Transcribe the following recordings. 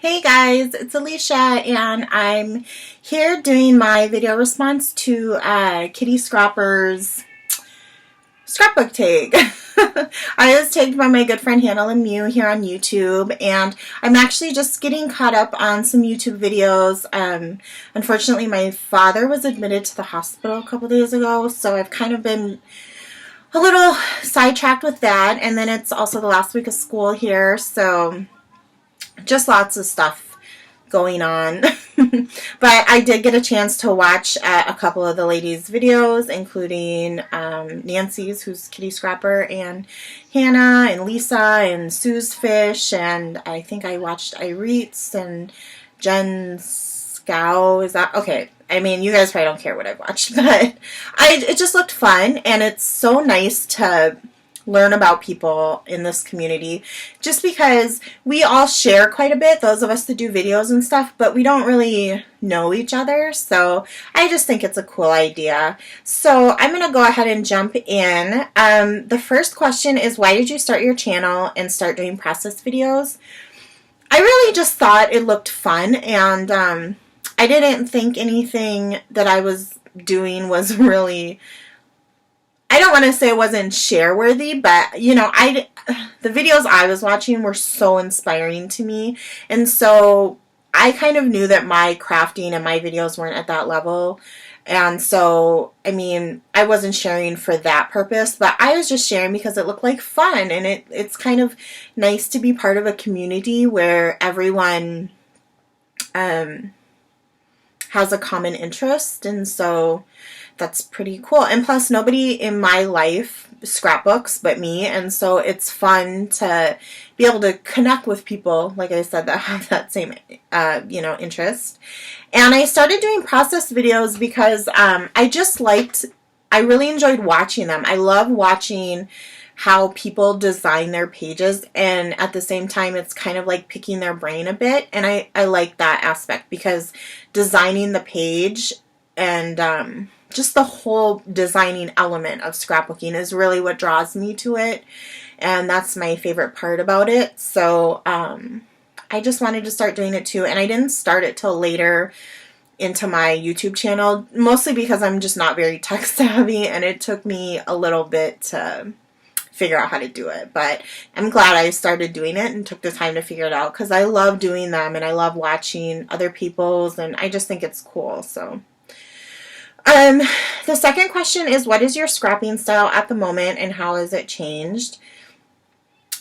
Hey guys, it's Alicia and I'm here doing my video response to KittyScrapper's scrapbook tag. I was tagged by my good friend Hannah Lemieux here on YouTube, and I'm actually just getting caught up on some YouTube videos. Unfortunately, my father was admitted to the hospital a couple days ago, so I've kind of been a little sidetracked with that, and then it's also the last week of school here, so just lots of stuff going on. But I did get a chance to watch a couple of the ladies' videos, including Nancy's, who's KittyScrapper, and Hannah and Lisa and Sue's Fish, and I think I watched Irete's and Jen's Scow. Is that okay? I mean, you guys probably don't care what I've watched, but it just looked fun, and it's so nice to learn about people in this community, just because we all share quite a bit, those of us that do videos and stuff, but we don't really know each other, so I just think it's a cool idea. So I'm going to go ahead and jump in. The first question is, why did you start your channel and start doing process videos? I really just thought it looked fun, and I didn't think anything that I was doing was really, I don't want to say it wasn't share worthy, but you know, the videos I was watching were so inspiring to me, and so I kind of knew that my crafting and my videos weren't at that level, and so I mean, I wasn't sharing for that purpose, but I was just sharing because it looked like fun, and it's kind of nice to be part of a community where everyone has a common interest, and so that's pretty cool. And plus, nobody in my life scrapbooks but me, and so it's fun to be able to connect with people, like I said, that have that same interest. And I started doing process videos because I really enjoyed watching them. I love watching how people design their pages, and at the same time it's kind of like picking their brain a bit, and I like that aspect, because designing the page and just the whole designing element of scrapbooking is really what draws me to it, and that's my favorite part about it. So I just wanted to start doing it too, and I didn't start it till later into my YouTube channel, mostly because I'm just not very tech savvy, and it took me a little bit to figure out how to do it, but I'm glad I started doing it and took the time to figure it out, because I love doing them and I love watching other people's, and I just think it's cool. So the second question is, what is your scrapping style at the moment and how has it changed?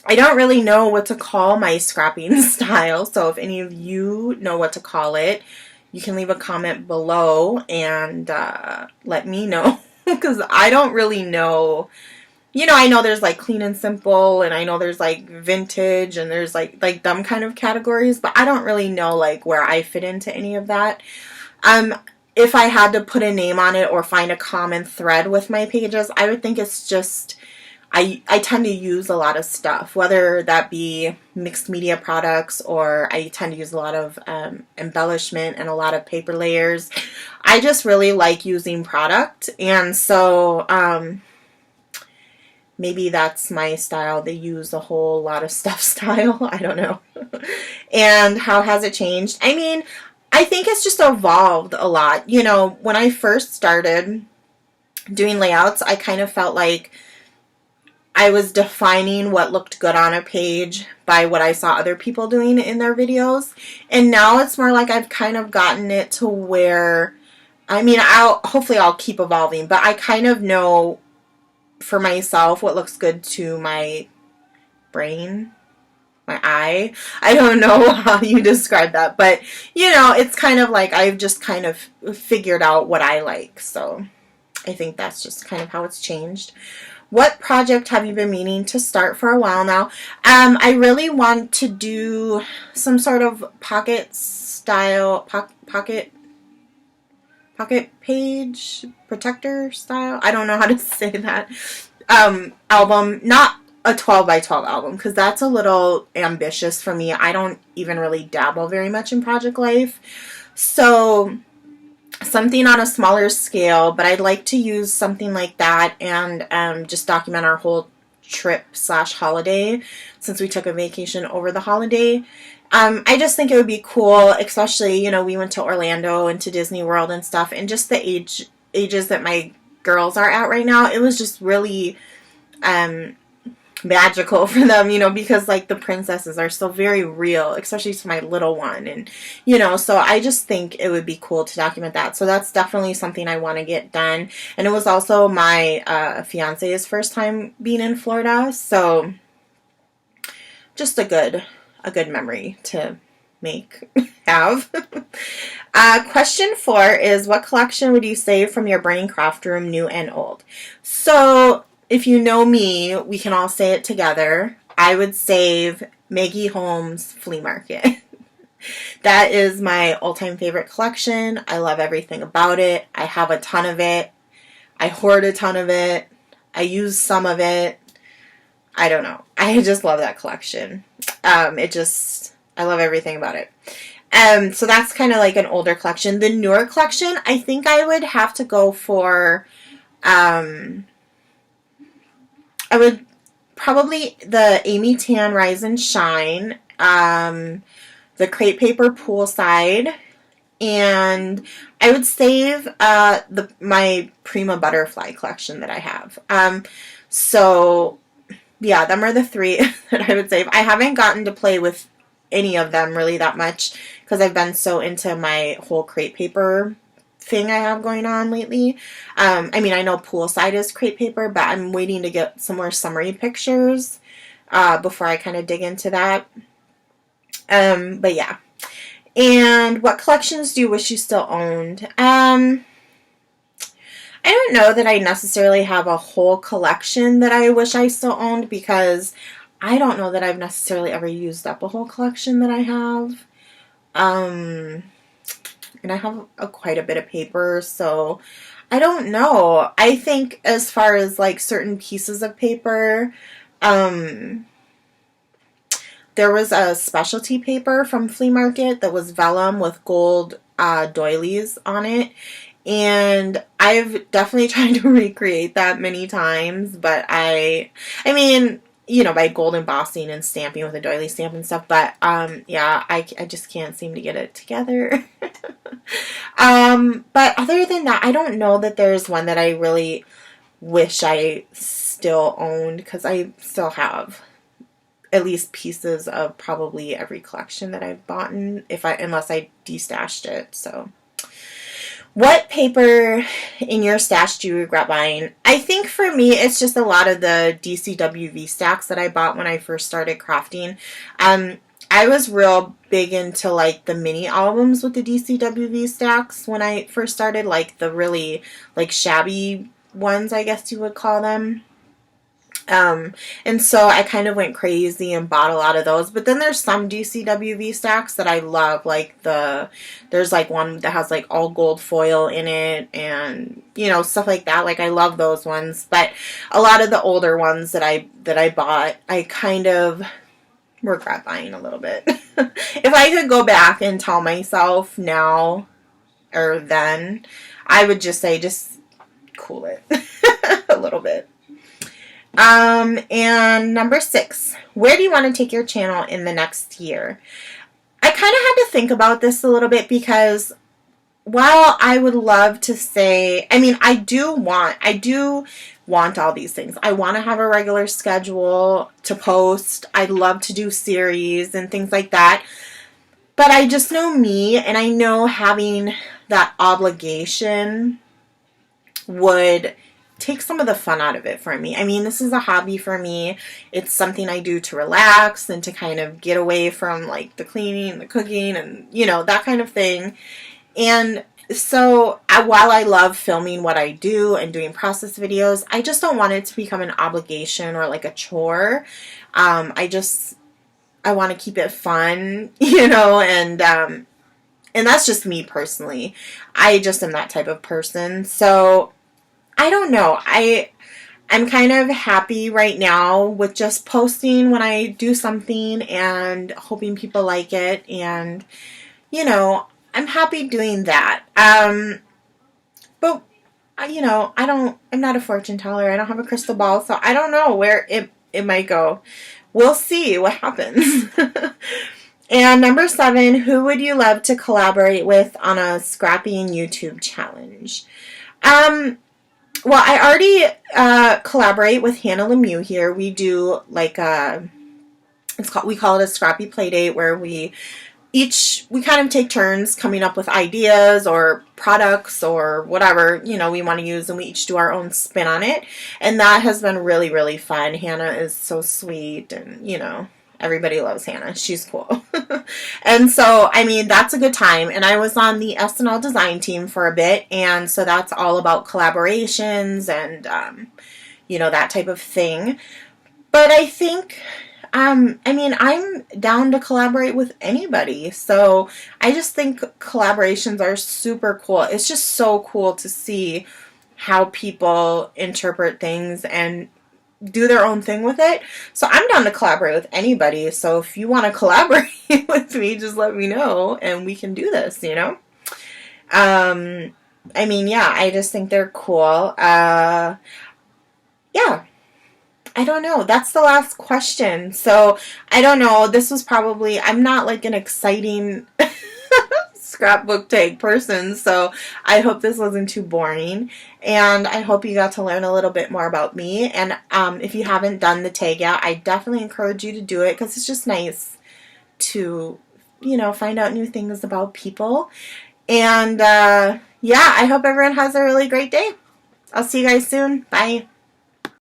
I don't really know what to call my scrapping style, so if any of you know what to call it, you can leave a comment below and let me know, because I don't really know. You know, I know there's like clean and simple, and I know there's like vintage, and there's like them kind of categories, but I don't really know like where I fit into any of that. If I had to put a name on it or find a common thread with my pages, I would think it's just I tend to use a lot of stuff, whether that be mixed media products, or I tend to use a lot of embellishment and a lot of paper layers. I just really like using product, and so maybe that's my style. They use a whole lot of stuff style. I don't know. And how has it changed? I mean, I think it's just evolved a lot. You know, when I first started doing layouts, I kind of felt like I was defining what looked good on a page by what I saw other people doing in their videos. And now it's more like I've kind of gotten it to where, I mean, hopefully I'll keep evolving, but I kind of know for myself what looks good to my brain, my eye. I don't know how you describe that, but you know, it's kind of like I've just kind of figured out what I like. So I think that's just kind of how it's changed. What project have you been meaning to start for a while now? I really want to do some sort of pocket style, pocket page protector style. I don't know how to say that. Album, not a 12 by 12 album, because that's a little ambitious for me. I don't even really dabble very much in project life. So something on a smaller scale, but I'd like to use something like that and just document our whole trip / holiday, since we took a vacation over the holiday. I just think it would be cool, especially, you know, we went to Orlando and to Disney World and stuff, and just the ages that my girls are at right now, it was just really magical for them, you know, because like the princesses are still very real, especially to my little one, and you know, so I just think it would be cool to document that. So that's definitely something I want to get done. And it was also my fiance's first time being in Florida, so just a good memory to make have. Question 4 is, what collection would you save from your burning craft room, new and old? So if you know me, we can all say it together. I would save Maggie Holmes' Flea Market. That is my all-time favorite collection. I love everything about it. I have a ton of it. I hoard a ton of it. I use some of it. I don't know. I just love that collection. I love everything about it. So that's kind of like an older collection. The newer collection, I think I would have to go for, I would probably the Amy Tan Rise and Shine, the crepe paper poolside, and I would save my Prima Butterfly collection that I have. So yeah, them are the 3 that I would save. I haven't gotten to play with any of them really that much because I've been so into my whole crepe paper thing I have going on lately. I mean, I know poolside is crepe paper, but I'm waiting to get some more summery pictures before I kind of dig into that. But yeah. And what collections do you wish you still owned? I don't know that I necessarily have a whole collection that I wish I still owned, because I don't know that I've necessarily ever used up a whole collection that I have. And I have quite a bit of paper, so I don't know. I think as far as like certain pieces of paper, there was a specialty paper from Flea Market that was vellum with gold doilies on it. And I've definitely tried to recreate that many times, but I mean, you know, by gold embossing and stamping with a doily stamp and stuff, but yeah, I just can't seem to get it together. But other than that, I don't know that there's one that I really wish I still owned, because I still have at least pieces of probably every collection that I've bought unless I destashed it. So what paper in your stash do you regret buying? I think for me, it's just a lot of the DCWV stacks that I bought when I first started crafting. I was real big into like the mini albums with the DCWV stacks when I first started, like the really like shabby ones, I guess you would call them. And so I kind of went crazy and bought a lot of those. But then there's some DCWV stacks that I love, like there's like one that has like all gold foil in it and, you know, stuff like that. Like I love those ones. But a lot of the older ones that I bought, I kind of regret buying a little bit. If I could go back and tell myself now or then, I would just say, just cool it a little bit. And number 6, where do you want to take your channel in the next year? I kind of had to think about this a little bit, because while I would love to say, I mean, I do want all these things. I want to have a regular schedule to post. I'd love to do series and things like that. But I just know me, and I know having that obligation would take some of the fun out of it for me. I mean, this is a hobby for me. It's something I do to relax and to kind of get away from like the cleaning, the cooking, and you know, that kind of thing. And so while I love filming what I do and doing process videos, I just don't want it to become an obligation or like a chore. I want to keep it fun, you know, and that's just me personally. I just am that type of person. So I don't know. I'm kind of happy right now with just posting when I do something and hoping people like it. And, you know, I'm happy doing that. But, you know, I'm not a fortune teller. I don't have a crystal ball. So I don't know where it might go. We'll see what happens. And number 7, who would you love to collaborate with on a scrapping YouTube challenge? Well, I already collaborate with Hannah Lemieux here. We do like we call it a scrappy play date, where we kind of take turns coming up with ideas or products or whatever, we want to use, and we each do our own spin on it. And that has been really, really fun. Hannah is so sweet, and everybody loves Hannah. She's cool. And so, I mean, that's a good time. And I was on the SNL design team for a bit, and so that's all about collaborations and that type of thing. But I think I'm down to collaborate with anybody. So I just think collaborations are super cool. It's just so cool to see how people interpret things and do their own thing with it. So I'm down to collaborate with anybody. So if you want to collaborate with me, just let me know and we can do this, I just think they're cool. Yeah. I don't know. That's the last question. So, I don't know. This was probably, I'm not like an exciting scrapbook tag person, so I hope this wasn't too boring. And I hope you got to learn a little bit more about me. And if you haven't done the tag yet, I definitely encourage you to do it, because it's just nice to, find out new things about people. And yeah, I hope everyone has a really great day. I'll see you guys soon. Bye.